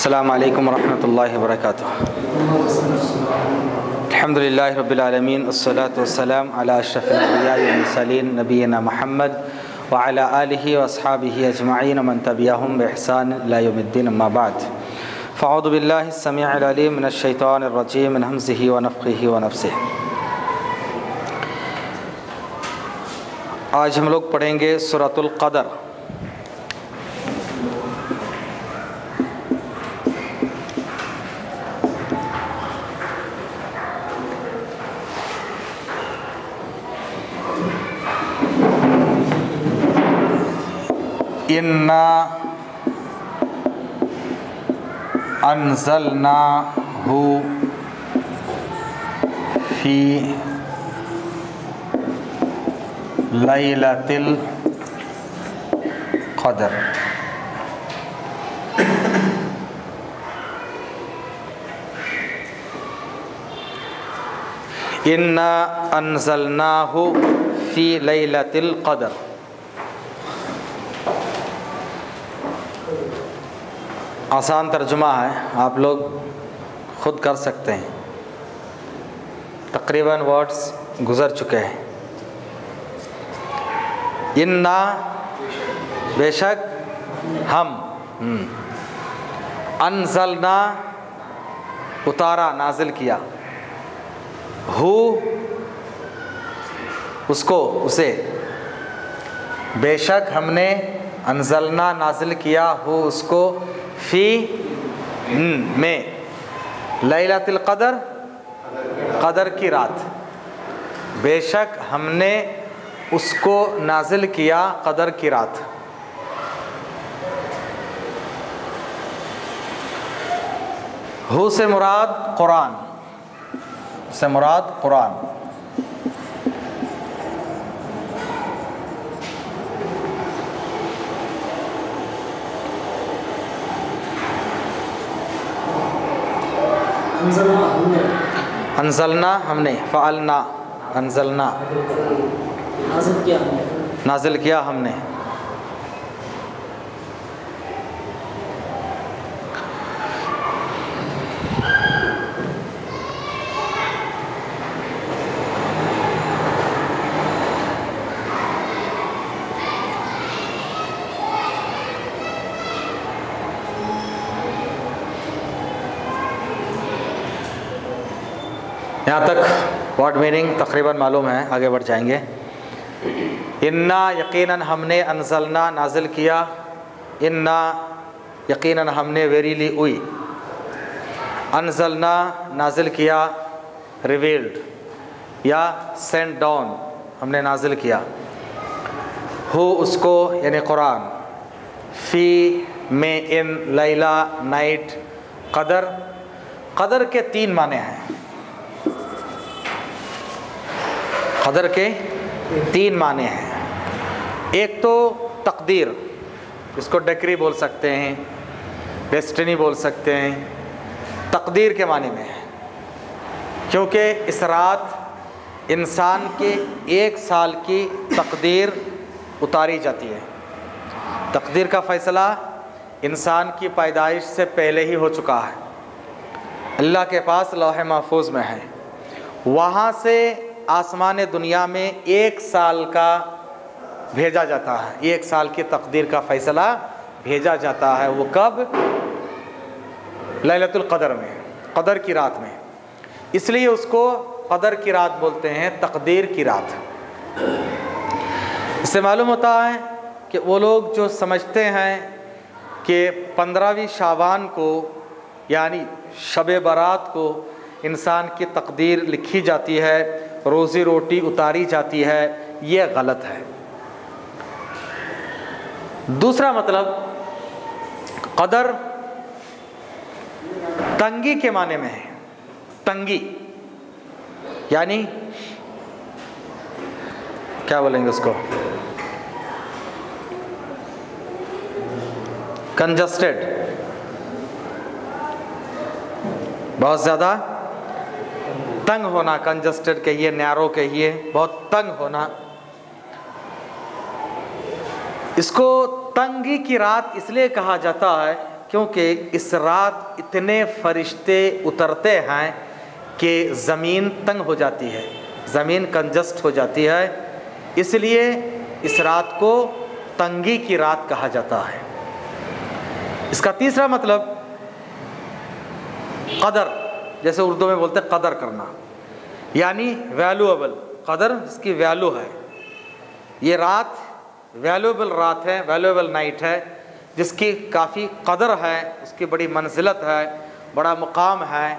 अस्सलामु अलैकुम वरहमतुल्लाहि वबरकातुहू। अल्हम्दुलिल्लाहि रब्बिल आलमीन वस्सलातु वस्सलाम अला अशरफिल अंबिया'i वल मुरसलीन नबीना मुहम्मद व अला आलिहि व अस्हाबिहि अजमईन मन तबिअहुम बि इहसान इला यौमिद्दीन अम्मा बाद। फ़अऊज़ु बिल्लाहि अस्समीउल अलीम मिनश शैतानिर रजीम मिन हमज़िहि व नफ़्ख़िहि व नफ़्सिहि। आज हम लोग पढ़ेंगे सूरतुल क़दर। इन्ना अंज़लनाहु फ़ी लैलतिल क़दर। इन्ना अंज़लनाहु फ़ी लैलतिल क़दर। आसान तर्जुमा है, आप लोग खुद कर सकते हैं। तकरीबन वर्ड्स गुज़र चुके हैं। इन्ना बेशक हम, अनज़लना उतारा नाजिल किया, हु उसको उसे, बेशक हमने अनज़लना नाजिल किया हु उसको, फ़ी में, लैलतुल क़दर क़दर की रात, बेशक हमने उसको नाजिल किया क़दर की रात। हु से मुराद कुरान, से मुराद कुरान। अनज़लना हमने, फ़अलना अनज़लना नाजिल किया हमने। यहाँ तक वर्ड मीनिंग तकरीबन मालूम है, आगे बढ़ जाएंगे। इन्ना यकीनन हमने, अनज़लना नाजिल किया, इन्ना यकीनन हमने, वेरीली उई, अनज़लना नाजिल किया, रिवील्ड या सेंड डाउन हमने नाजिल किया, हु उसको यानी कुरान, फ़ी में, इन, लैला नाइट, क़दर। क़दर के तीन माने हैं, क़दर के तीन माने हैं। एक तो तकदीर, इसको डिक्री बोल सकते हैं, डेस्टिनी बोल सकते हैं, तकदीर के माने में है, क्योंकि इस रात इंसान के 1 साल की तकदीर उतारी जाती है। तकदीर का फ़ैसला इंसान की पैदाइश से पहले ही हो चुका है, अल्लाह के पास लौह महफूज में है। वहाँ से आसमान दुनिया में 1 साल का भेजा जाता है, 1 साल की तकदीर का फ़ैसला भेजा जाता है। वो कब? लैलतुल क़दर में, क़दर की रात में। इसलिए उसको क़दर की रात बोलते हैं, तकदीर की रात। इससे मालूम होता है कि वो लोग जो समझते हैं कि 15वीं शाबान को यानी शब बारात को इंसान की तकदीर लिखी जाती है, रोज़ी रोटी उतारी जाती है, ये गलत है। दूसरा मतलब, क़दर तंगी के माने में है। तंगी यानी क्या बोलेंगे उसको, कंजस्टेड, बहुत ज़्यादा तंग होना, कंजस्टेड कहिए, नैरो कहिए, बहुत तंग होना। इसको तंगी की रात इसलिए कहा जाता है क्योंकि इस रात इतने फरिश्ते उतरते हैं कि ज़मीन तंग हो जाती है, ज़मीन कंजस्ट हो जाती है, इसलिए इस रात को तंगी की रात कहा जाता है। इसका तीसरा मतलब कदर, जैसे उर्दू में बोलते हैं कदर करना, यानी वैल्यूएबल, कदर जिसकी वैल्यू है। ये रात वैल्यूएबल रात है, वैल्यूएबल नाइट है, जिसकी काफ़ी कदर है, उसकी बड़ी मंजिलत है, बड़ा मुकाम है,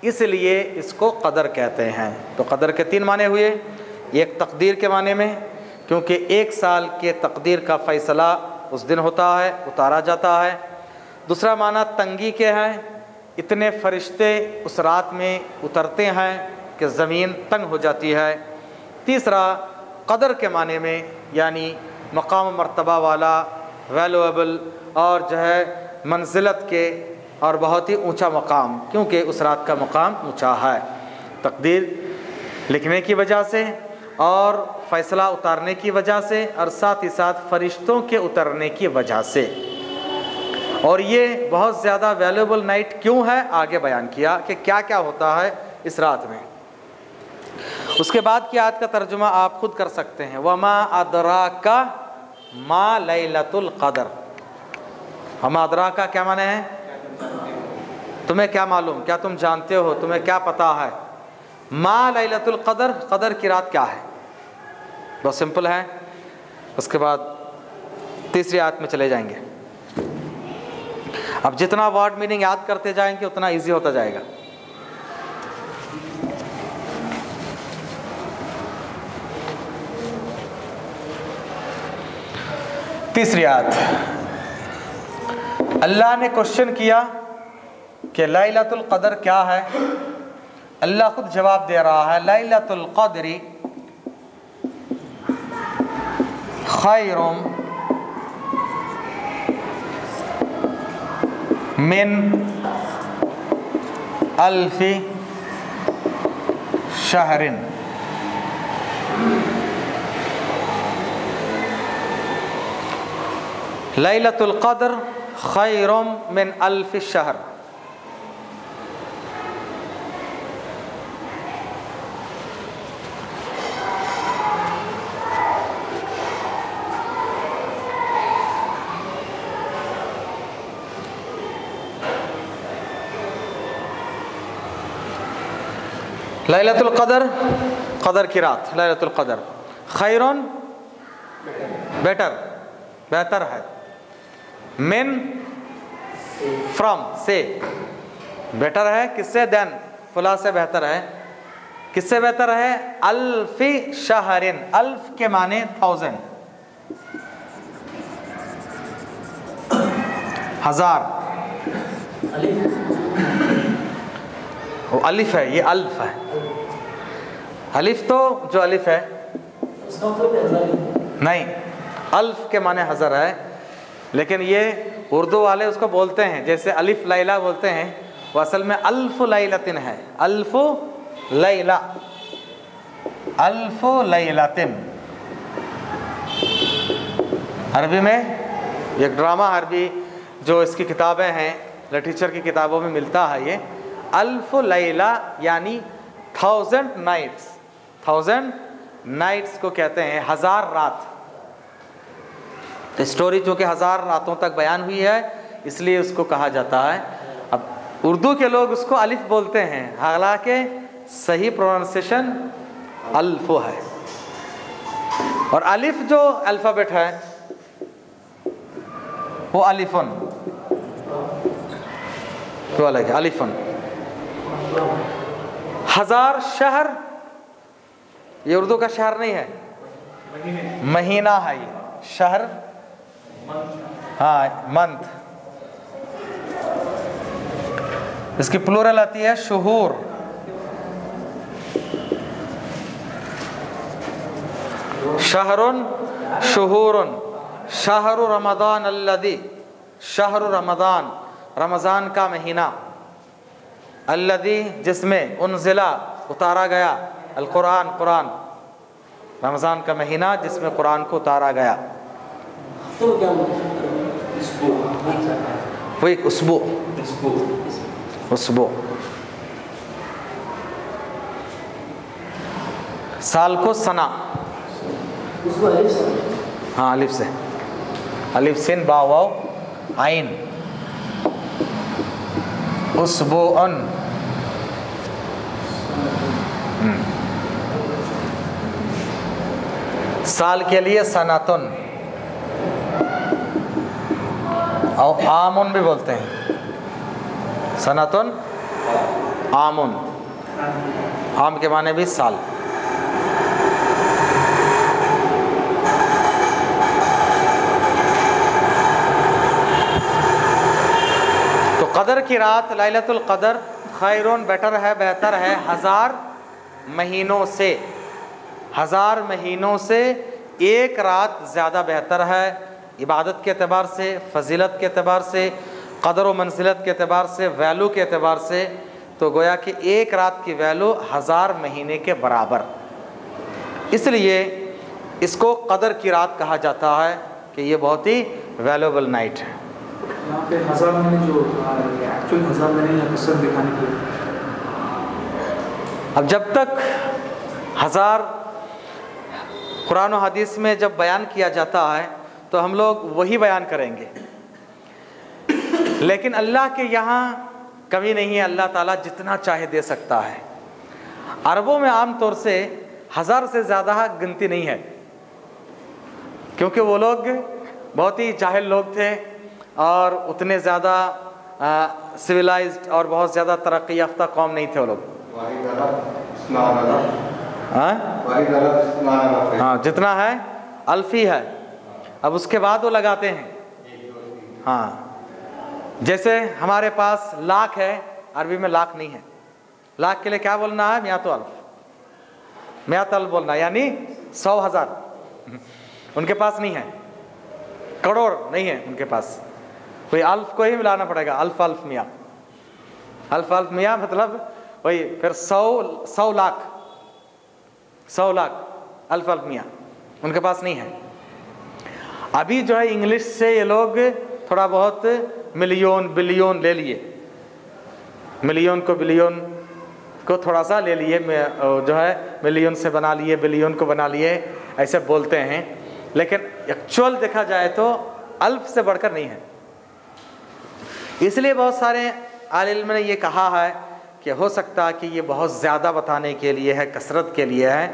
इसलिए इसको कदर कहते हैं। तो कदर के 3 माने हुए। एक तकदीर के माने में, क्योंकि 1 साल के तकदीर का फ़ैसला उस दिन होता है, उतारा जाता है। दूसरा माना तंगी के हैं, इतने फरिश्ते उस रात में उतरते हैं कि ज़मीन तंग हो जाती है। तीसरा कदर के माने में, यानी मकाम मर्तबा वाला, वैल्यूएबल और जो है मंजिलत के और बहुत ही ऊंचा मकाम, क्योंकि उस रात का मकाम ऊंचा है तकदीर लिखने की वजह से और फ़ैसला उतारने की वजह से, और साथ ही साथ फरिश्तों के उतरने की वजह से। और ये बहुत ज़्यादा वैल्यूएबल नाइट क्यों है, आगे बयान किया कि क्या क्या होता है इस रात में। उसके बाद की आयत का तर्जुमा आप खुद कर सकते हैं, वमा अदराका मा लैलतुल कदर। वमा अदराका क्या माने हैं, तुम्हें क्या मालूम, क्या तुम जानते हो, तुम्हें क्या पता है। मा लैलतुल कदर, कदर की रात क्या है, बहुत सिंपल है। उसके बाद तीसरी आयत में चले जाएंगे। अब जितना वर्ड मीनिंग याद करते जाएंगे उतना इजी होता जाएगा। तीसरी आयत, अल्लाह ने क्वेश्चन किया कि लैलतुल कदर क्या है। अल्लाह खुद जवाब दे रहा है, लैलतुल कदरी खैरुम मिन अल्फी शहरिन। लैलतुल क़द्र खैरुम मिन अल्फि शहर। लैलतुल क़द्र, क़द्र की रात, लैलतुल क़द्र खैरुन बेटर, बेहतर है, मिन फ्रॉम से, बेटर है किससे, देन फला से बेहतर है, किससे बेहतर है, अल्फी शहरिन। अल्फ के माने 1000, 1000। वो अलिफ है, ये अल्फ है। अलिफ तो जो अलिफ है नहीं, अल्फ के माने 1000 है, लेकिन ये उर्दू वाले उसको बोलते हैं, जैसे अलिफ लैला बोलते हैं, वो असल में अल्फ लैलतिन है। अल्फ लैला, अल्फ लैलतिन। अरबी में एक ड्रामा अरबी जो इसकी किताबें हैं, लिटरेचर की किताबों में मिलता है ये अल्फ लैला, यानी 1000 नाइट्स। 1000 नाइट्स को कहते हैं 1000 रात। स्टोरी चूँकि 1000 रातों तक बयान हुई है, इसलिए उसको कहा जाता है। अब उर्दू के लोग उसको अलिफ बोलते हैं, हालांकि सही प्रोनाउंसिएशन अल्फ है। और अलिफ जो अल्फ़ाबेट है वो अलिफुन, तो अलग है, अलिफुन। 1000 शहर, ये उर्दू का शहर नहीं है, महीना है ये। शहर हाँ, मंथ। इसकी प्लूरल आती है शुहूर। शहरुन शुहूरुन। शहरु रमदान अल्लदी, शहरु रमदान, रमज़ान का महीना, अल्लदी जिसमें उनज़िला उतारा गया, अल कुरान, कुरान, रमज़ान का महीना जिसमें कुरान को उतारा गया। वो एक उसबो, उसबो। साल को सना, हाँ अलिफ से, अलिफ सिन बा वाव आइन, उसबुअन। साल के लिए सनातुन और आमुन भी बोलते हैं, सनातुन आमुन, आम के माने भी साल। कदर की रात लैलतुल कदर खैरुन बेटर है, बेहतर है, 1000 महीनों से, 1000 महीनों से एक रात ज़्यादा बेहतर है। इबादत के अतबार से, फजीलत के अतबार से, कदर व मंजिलत के अतबार से, वैल्यू के अतबार से, तो गोया कि एक रात की वैल्यू 1000 महीने के बराबर। इसलिए इसको कदर की रात कहा जाता है कि ये बहुत ही वैल्यूएबल नाइट है। यहाँ पे 1000 महीने जो एक्चुअल 1000 महीने या कसरत दिखाने के लिए, अब जब तक 1000 कुरान और हदीस में जब बयान किया जाता है तो हम लोग वही बयान करेंगे, लेकिन अल्लाह के यहाँ कभी नहीं है, अल्लाह ताला जितना चाहे दे सकता है। अरबों में आम तौर से 1000 से ज़्यादा गिनती नहीं है, क्योंकि वो लोग बहुत ही जाहिल लोग थे और उतने ज़्यादा सिविलाइज्ड और बहुत ज़्यादा तरक्की याफ्ता कौम नहीं थे वो लोग। हाँ जितना है अल्फी है, अब उसके बाद वो लगाते हैं। हाँ जैसे हमारे पास लाख है, अरबी में लाख नहीं है, लाख के लिए क्या बोलना है? मियातो अल्फ, मियात अल्फ बोलना, यानी 100,000 उनके पास नहीं है, करोड़ नहीं है उनके पास, कोई अल्फ को ही मिलाना पड़ेगा, अल्फ अल्फ मिया, अल्फ अल्फ मिया मतलब वही फिर 100 लाख, 100 लाख अल्फ अल्फ मिया उनके पास नहीं है। अभी जो है इंग्लिश से ये लोग थोड़ा बहुत मिलियन बिलियन ले लिए, मिलियन को बिलियन को थोड़ा सा ले लिए, जो है मिलियन से बना लिए, बिलियन को बना लिए, ऐसे बोलते हैं, लेकिन एक्चुअल देखा जाए तो अल्फ से बढ़कर नहीं है। इसलिए बहुत सारे आलिम ने ये कहा है कि हो सकता है कि ये बहुत ज़्यादा बताने के लिए है, कसरत के लिए है,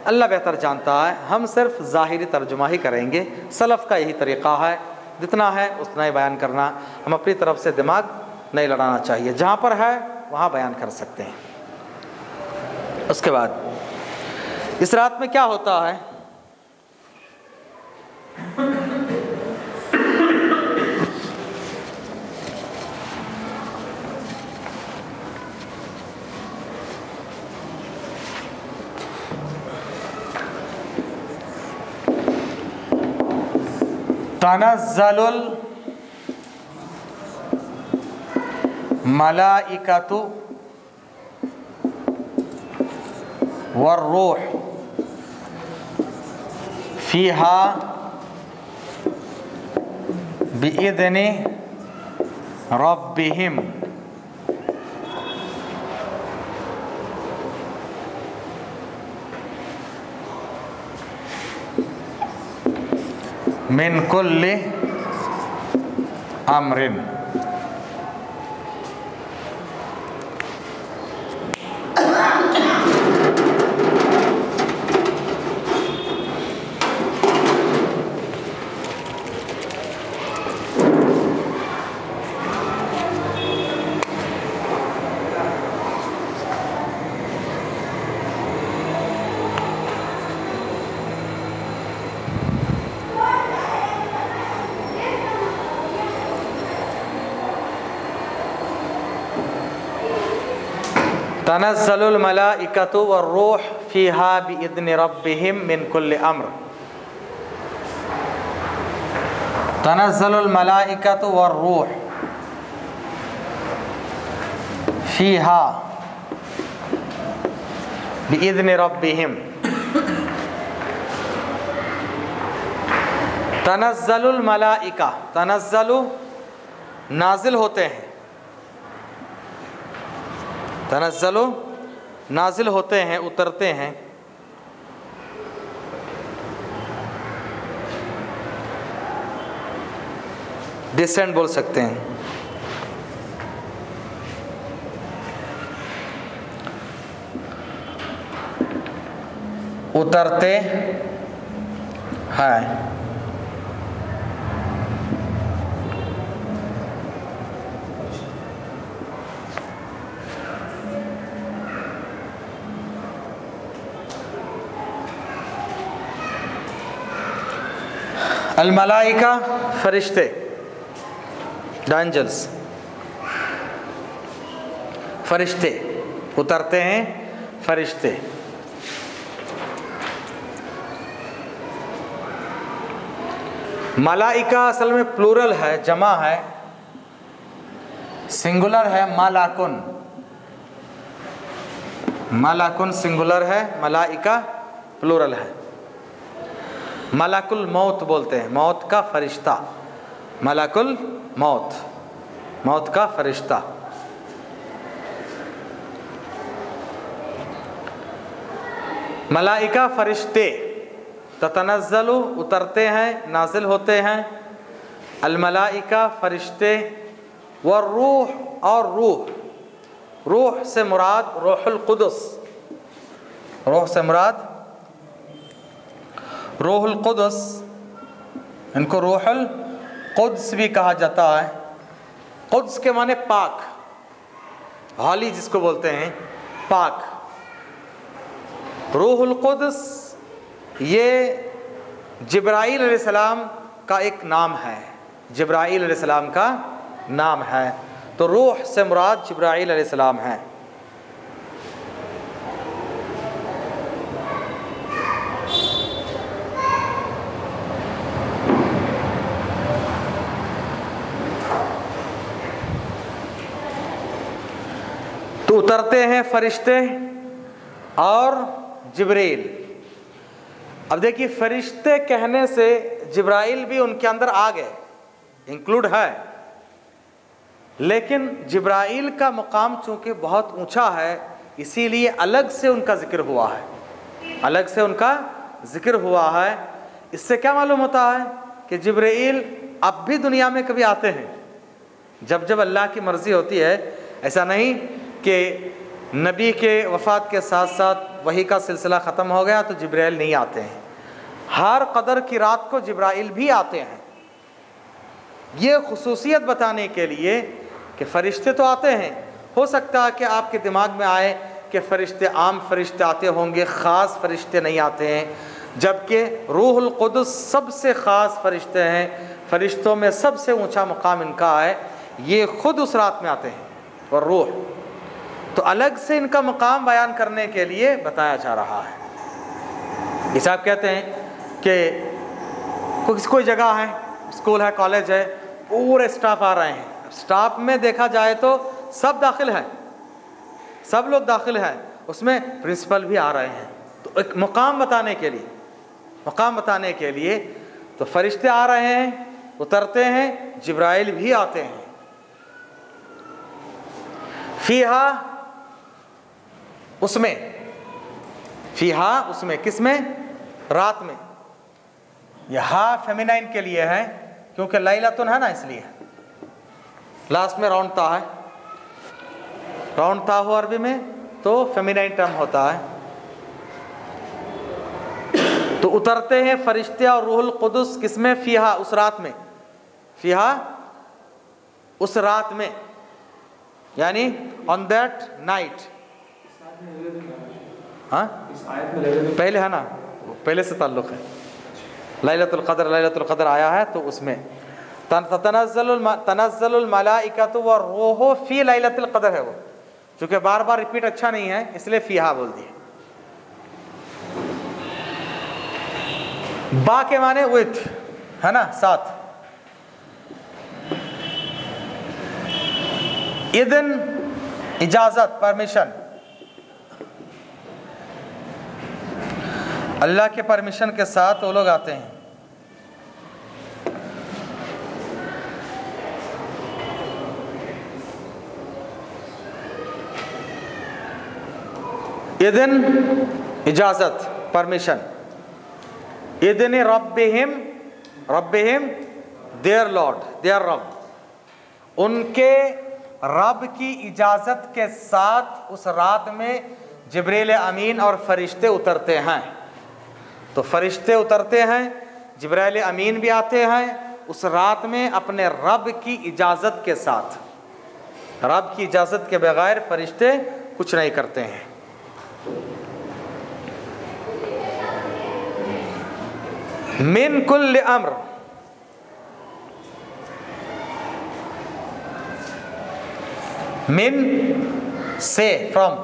अल्लाह बेहतर जानता है। हम सिर्फ ज़ाहिरी तर्जुमा ही करेंगे, सलफ़ का यही तरीक़ा है, जितना है उतना ही बयान करना, हम अपनी तरफ से दिमाग नहीं लड़ाना चाहिए, जहाँ पर है वहाँ बयान कर सकते हैं। उसके बाद इस रात में क्या होता है? तनज़्ज़लुल मलाइकतु वर्रूह फ़ीहा बिइज़्नि रब्बिहिम मिन कुल्ली अमरिन। तनज़्ज़लुल मलाइकतु वर्रूह फ़ीहा बिइज़्नि रब्बिहिम मिन कुल्लि अम्र। तनज़्ज़लुल मलाइकतु वर्रूह फ़ीहा बिइज़्नि रब्बिहिम। तनज़्ज़लुल मलाइका, तनज़्ज़लु नाजिल होते हैं, तनज़्ज़लु नाजिल होते हैं, उतरते हैं। डिसेंड बोल सकते हैं। उतरते हैं। अल मलाइका फरिश्ते, एंजल्स, फरिश्ते उतरते हैं, फरिश्ते। मलाइका असल में प्लूरल है, जमा है, सिंगुलर है मलाकुन, मलाकुन सिंगुलर है, मलाइका प्लूरल है। मलाकुल मौत बोलते हैं, मौत का फरिश्ता, मलाकुल मौत, मौत का फरिश्ता। मलाइका फरिश्ते, ततनज़्ज़लु उतरते हैं, नाजिल होते हैं। अल मलाइका फरिश्ते, व रूह और रूह, रूह से मुराद रूहुल कुदस, रूह से मुराद रूहुल कुदस, इनको रूहुल कुद्स भी कहा जाता है। कुद्स के माने पाक, हाली जिसको बोलते हैं, पाक। रूहुल कुद्स ये जिब्राईल अलैहिस्सलाम का एक नाम है, जिब्राईल अलैहिस्सलाम का नाम है। तो रूह से मुराद जिब्राईल अलैहिस्सलाम है। तो उतरते हैं फरिश्ते और जिब्रील। अब देखिए, फरिश्ते कहने से जिब्राइल भी उनके अंदर आ गए, इंक्लूड है। लेकिन जिब्राइल का मुकाम चूँकि बहुत ऊंचा है, इसीलिए अलग से उनका जिक्र हुआ है, अलग से उनका जिक्र हुआ है। इससे क्या मालूम होता है कि जिब्राइल अब भी दुनिया में कभी आते हैं, जब जब अल्लाह की मर्ज़ी होती है। ऐसा नहीं कि नबी के वफ़ात के साथ साथ वही का सिलसिला ख़त्म हो गया तो जिब्राइल नहीं आते हैं। हर कदर की रात को जिब्राइल भी आते हैं। ये खुसूसियत बताने के लिए कि फ़रिश्ते तो आते हैं। हो सकता है कि आपके दिमाग में आए कि फ़रिश्ते आम फ़रिश्ते आते होंगे, ख़ास फ़रिश्ते नहीं आते हैं, जबकि रूहुल कुद्स सबसे ख़ास फ़रिश्ते हैं। फ़रिश्तों में सबसे ऊंचा मुकाम इनका है, ये ख़ुद उस रात में आते हैं। और रूह तो अलग से इनका मुकाम बयान करने के लिए बताया जा रहा है। इसे आप कहते हैं कि कोई जगह है, स्कूल है, कॉलेज है, पूरे स्टाफ आ रहे हैं। स्टाफ में देखा जाए तो सब दाखिल है, सब लोग दाखिल हैं, उसमें प्रिंसिपल भी आ रहे हैं। तो एक मुकाम बताने के लिए, मुकाम बताने के लिए तो फरिश्ते आ रहे हैं, उतरते हैं, जिब्राइल भी आते हैं। फीहा उसमें, फीहा उसमें, किसमें? रात में। यह फेमिनाइन के लिए है क्योंकि लैलतुन है ना, इसलिए लास्ट में राउंड ता है, राउंड ता हो अरबी में तो फेमिनाइन टर्म होता है। तो उतरते हैं फरिश्ते और रूहुल कुद्स किसमें? फीहा उस रात में, फीहा उस रात में, यानी ऑन दैट नाइट। हाँ पहले है ना, पहले से ताल्लुक़ है। लैलतुल क़द्र आया है तो उसमें तनज़्ज़लुल मलाइकतु व रूहु फ़ी लैलतिल क़द्र है वो, चूँकि बार बार रिपीट अच्छा नहीं है इसलिए फ़ीहा बोल दिए। बा के माने विथ है ना, साथ। इज़्न इजाज़त, परमिशन, अल्लाह के परमिशन के साथ वो लोग आते हैं। इज़्न इजाज़त, परमिशन। इज़्न रब्बिहिम, रब्बिहिम देयर लॉर्ड, देयर रब, उनके रब की इजाज़त के साथ उस रात में जिब्रील अमीन और फरिश्ते उतरते हैं। तो फरिश्ते उतरते हैं, जिब्रील अमीन भी आते हैं उस रात में अपने रब की इजाज़त के साथ। रब की इजाज़त के बगैर फरिश्ते कुछ नहीं करते हैं। मिन कुल्ल अम्र, मिन से, फ्रॉम,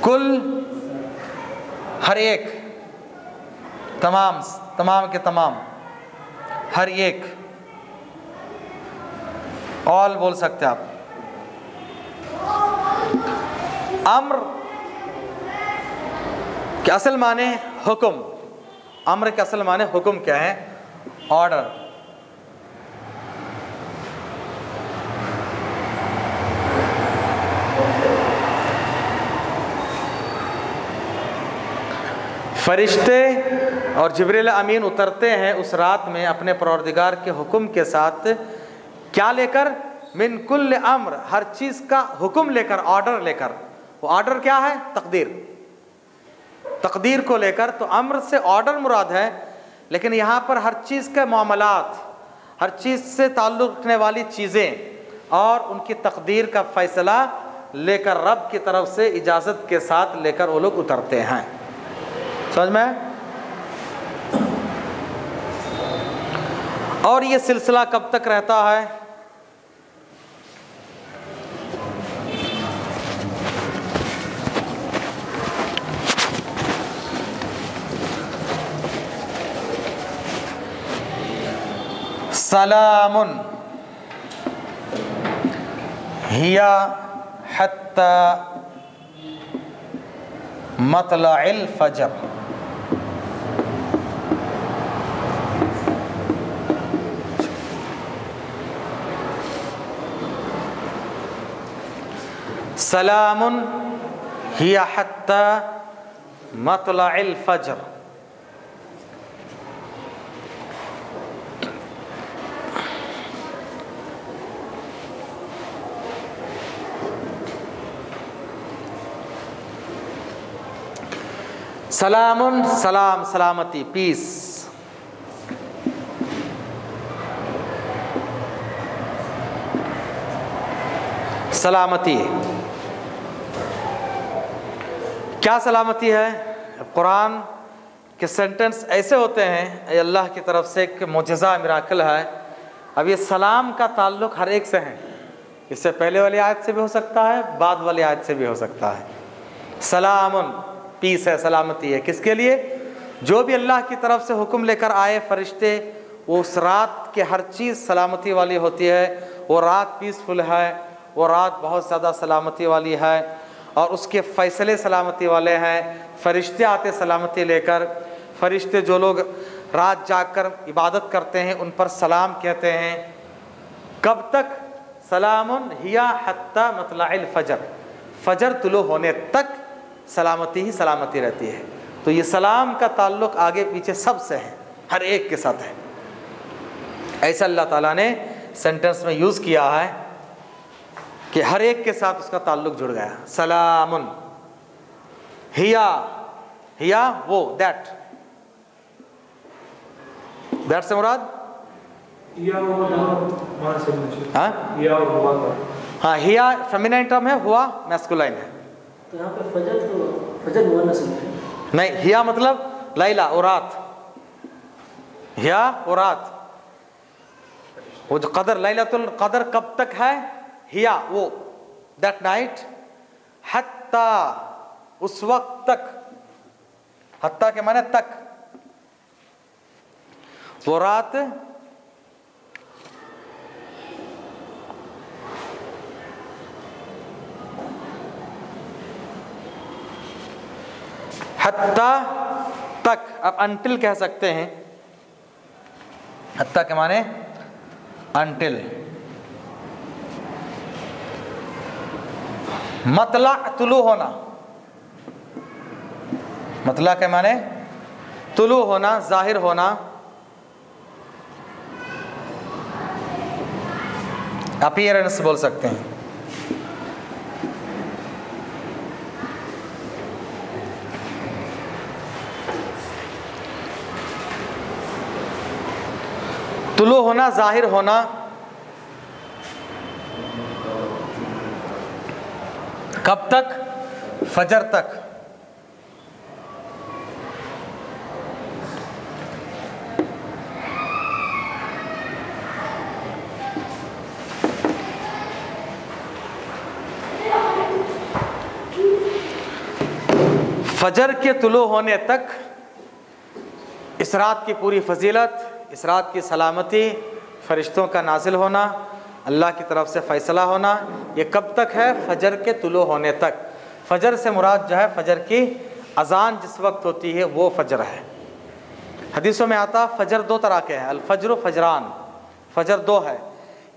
कुल हर एक, तमाम, तमाम के तमाम, हर एक, ऑल बोल सकते आप। अम्र के असल माने हुक्म, अम्र के असल माने हुक्म क्या है? ऑर्डर। फरिश्ते और जिब्रील अमीन उतरते हैं उस रात में अपने परवरदिगार के हुक्म के साथ। क्या लेकर? मिन कुल्ल अम्र, हर चीज़ का हुक्म लेकर, ऑर्डर लेकर। वो ऑर्डर क्या है? तकदीर, तकदीर को लेकर। तो अम्र से ऑर्डर मुराद है, लेकिन यहाँ पर हर चीज़ के मामलात, हर चीज़ से ताल्लुक़ रखने वाली चीज़ें और उनकी तकदीर का फ़ैसला लेकर रब की तरफ से इजाज़त के साथ लेकर वो लोग उतरते हैं। समझ में? और ये सिलसिला कब तक रहता है? सलामुन हिया हत्ता मतलइल फजर। सलामुन हिया हत्ता मतलइल फजर। सलामुन, सलाम, सलामती, पीस। सलामती क्या सलामती है? कुरान के सेंटेंस ऐसे होते हैं, ये अल्लाह की तरफ से एक मोजज़ा, मिराकल है। अब ये सलाम का ताल्लुक़ हर एक से है। इससे पहले वाली आयत से भी हो सकता है, बाद वाली आयत से भी हो सकता है। सलामुन, पीस है, सलामती है। किसके लिए? जो भी अल्लाह की तरफ से हुक्म लेकर आए फरिश्ते, वो उस रात के हर चीज़ सलामती वाली होती है। वो रात पीसफुल है, वो रात बहुत ज़्यादा सलामती वाली है और उसके फ़ैसले सलामती वाले हैं। फरिश्ते आते सलामती लेकर। फरिश्ते जो लोग रात जाकर इबादत करते हैं उन पर सलाम कहते हैं। कब तक? सलामुन हिया हत्ता मतलइल फजर, फजर तुलू होने तक सलामती ही सलामती रहती है। तो ये सलाम का ताल्लुक़ आगे पीछे सब से है, हर एक के साथ है। ऐसा अल्लाह ताला ने सेंटेंस में यूज़ किया है कि हर एक के साथ उसका ताल्लुक़ जुड़ गया। सलामुन हिया, हिया वो, दैट से मुराद हाँ, हिया फेमिनाइन टर्म है, हुआ मैस्कुलाइन है। तो यहाँ पे फजर, तो फजर मुअन्नस है नहीं। हिया मतलब लैला और रात, हिया और रात। वो जो कदर, लैलतुल कदर कब तक है? हिया वो, दैट नाइट, हत्ता उस वक्त तक, हत्ता के माने तक, वो रात हत्ता तक। अब अंटिल कह सकते हैं, हत्ता के माने अंटिल। मतला तुलू होना, मतला के माने तुलू होना, जाहिर होना। अपीयरेंस बोल सकते हैं। तुलू होना, जाहिर होना। कब तक? फजर तक। फजर के तुलू होने तक इस रात की पूरी फजीलत, इस रात की सलामती, फरिश्तों का नाजिल होना, अल्लाह की तरफ से फ़ैसला होना, ये कब तक है? फजर के तुलू होने तक। फजर से मुराद जो है फजर की अजान जिस वक्त होती है वो फजर है। हदीसों में आता फजर दो तरह के हैं, अल-फज्र फजरान, फजर दो है।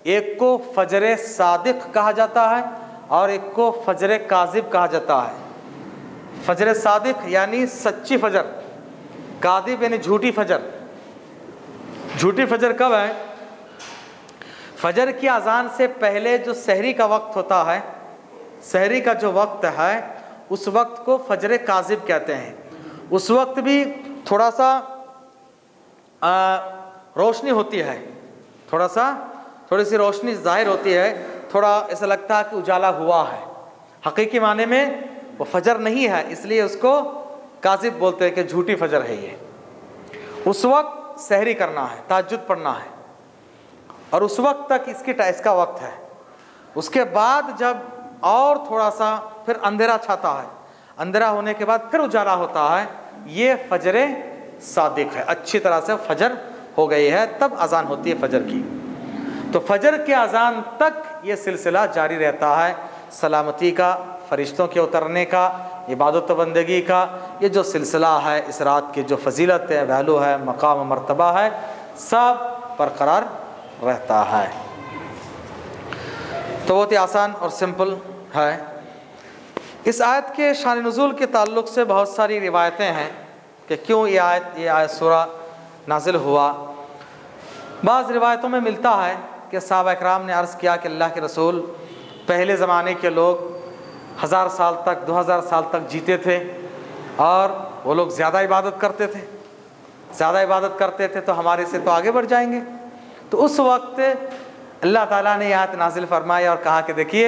एक को फजर सादिक कहा जाता है और एक को फजर काजिब कहा जाता है। फजर सादिक यानी सच्ची फजर, कादिब यानी झूठी फजर। झूठी फजर कब है? फजर की अजान से पहले जो सहरी का वक्त होता है, सहरी का जो वक्त है उस वक्त को फजर काजिब कहते हैं। उस वक्त भी थोड़ा सा रोशनी होती है, थोड़ी सी रोशनी जाहिर होती है, थोड़ा ऐसा लगता है कि उजाला हुआ है। हकीकी माने में वो फजर नहीं है, इसलिए उसको काजिब बोलते हैं कि झूठी फजर है ये। उस वक्त सहरी करना है, तहज्जुद पढ़ना है और उस वक्त तक इसका वक्त है। उसके बाद जब और थोड़ा सा फिर अंधेरा छाता है, अंधेरा होने के बाद फिर उजाला होता है, ये फजर सादिक है। अच्छी तरह से फजर हो गई है तब अजान होती है फजर की। तो फजर के अजान तक ये सिलसिला जारी रहता है सलामती का, फरिश्तों के उतरने का, इबादत बंदगी का। ये जो सिलसिला है, इस रात की जो फजीलत है, वैल्यू है, मकाम मर्तबा है, सब बरकरार रहता है। तो बहुत ही आसान और सिंपल है। इस आयत के शान नुज़ूल के ताल्लुक़ से बहुत सारी रिवायतें हैं कि क्यों ये आयत सूरा नाजिल हुआ। बाज़ रिवायतों में मिलता है कि सहाबा इकराम ने अर्ज़ किया कि अल्लाह के रसूल, पहले ज़माने के लोग 1000 साल तक, 2000 साल तक जीते थे और वो लोग ज़्यादा इबादत करते थे, तो हमारे से तो आगे बढ़ जाएंगे। तो उस वक्त अल्लाह ताला ने आयत नाजिल फरमाया और कहा कि देखिए,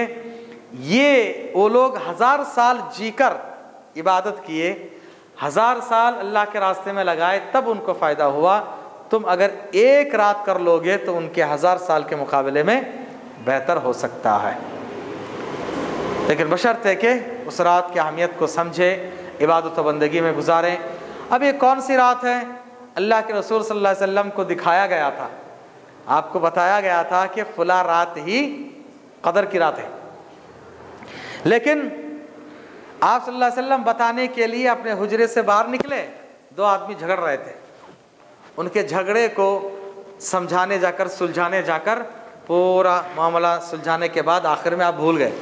ये वो लोग 1000 साल जीकर इबादत किए, 1000 साल अल्लाह के रास्ते में लगाए, तब उनको फ़ायदा हुआ। तुम अगर एक रात कर लोगे तो उनके 1000 साल के मुकाबले में बेहतर हो सकता है, लेकिन बशर्ते कि उस रात की अहमियत को समझे, इबादत व बंदगी में गुजारें। अब ये कौन सी रात है? अल्लाह के रसूल सल्लल्लाहु अलैहि वसल्लम को दिखाया गया था, आपको बताया गया था कि फला रात ही कदर की रात है, लेकिन आप सल्लल्लाहु अलैहि वसल्लम बताने के लिए अपने हुजरे से बाहर निकले। 2 आदमी झगड़ रहे थे, उनके झगड़े को समझाने जाकर, सुलझाने जाकर, पूरा मामला सुलझाने के बाद आखिर में आप भूल गए।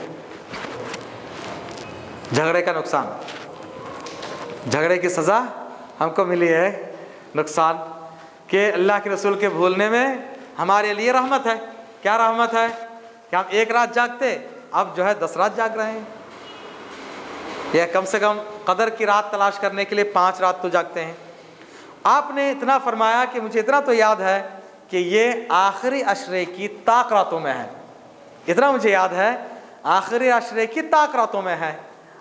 झगड़े का नुकसान, झगड़े की सज़ा हमको मिली है, नुकसान कि अल्लाह के रसूल के भूलने में हमारे लिए रहमत है। क्या रहमत है कि हम एक रात जागते, अब जो है 10 रात जाग रहे हैं, या कम से कम कदर की रात तलाश करने के लिए 5 रात तो जागते हैं। आपने इतना फरमाया कि मुझे इतना तो याद है कि ये आखिरी अशरे की ताक रातों में है, इतना मुझे याद है आखिरी अशरे की ताक रातों में है,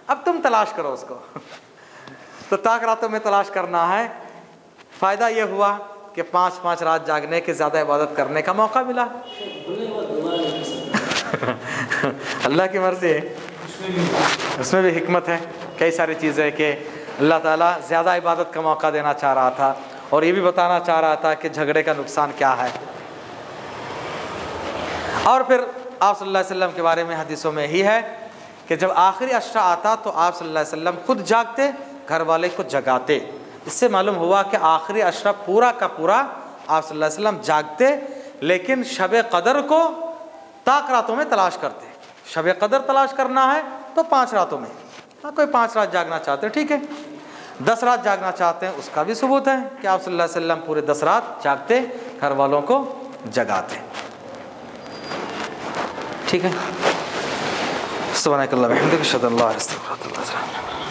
अब तुम तलाश करो उसको। तो ताक रातों में तलाश करना है। फ़ायदा ये हुआ कि 5-5 रात जागने के, ज़्यादा इबादत करने का मौका मिला। अल्लाह की मर्ज़ी है, उसमें भी हिकमत है। कई सारी चीज़ें कि अल्लाह ताला ज़्यादा इबादत का मौका देना चाह रहा था और ये भी बताना चाह रहा था कि झगड़े का नुकसान क्या है। और फिर आप सल्लल्लाहु अलैहि वसल्लम के बारे में हदीसों में ही है कि जब आखिरी अशरा आता तो आप सल्लल्लाहु अलैहि वसल्लम खुद जागते, घर वाले को जगाते। इससे मालूम हुआ कि आखिरी अशरा पूरा का पूरा आप सल्लल्लाहु अलैहि वसल्लम जागते, लेकिन शब कदर को ताक रातों में तलाश करते। शब कदर तलाश करना है तो 5 रातों में। हाँ, कोई 5 रात जागना चाहते हैं ठीक है, 10 रात जागना चाहते हैं उसका भी सबूत है कि आप सल्लल्लाहु अलैहि वसल्लम पूरे 10 रात जागते, घर वालों को जगाते। ठीक है। सुब्हानकल्लाह व बिहम्दिक, अशहदु अन ला इलाहा इल्ला अंत, अस्तगफिरुका व अतूबु इलैक।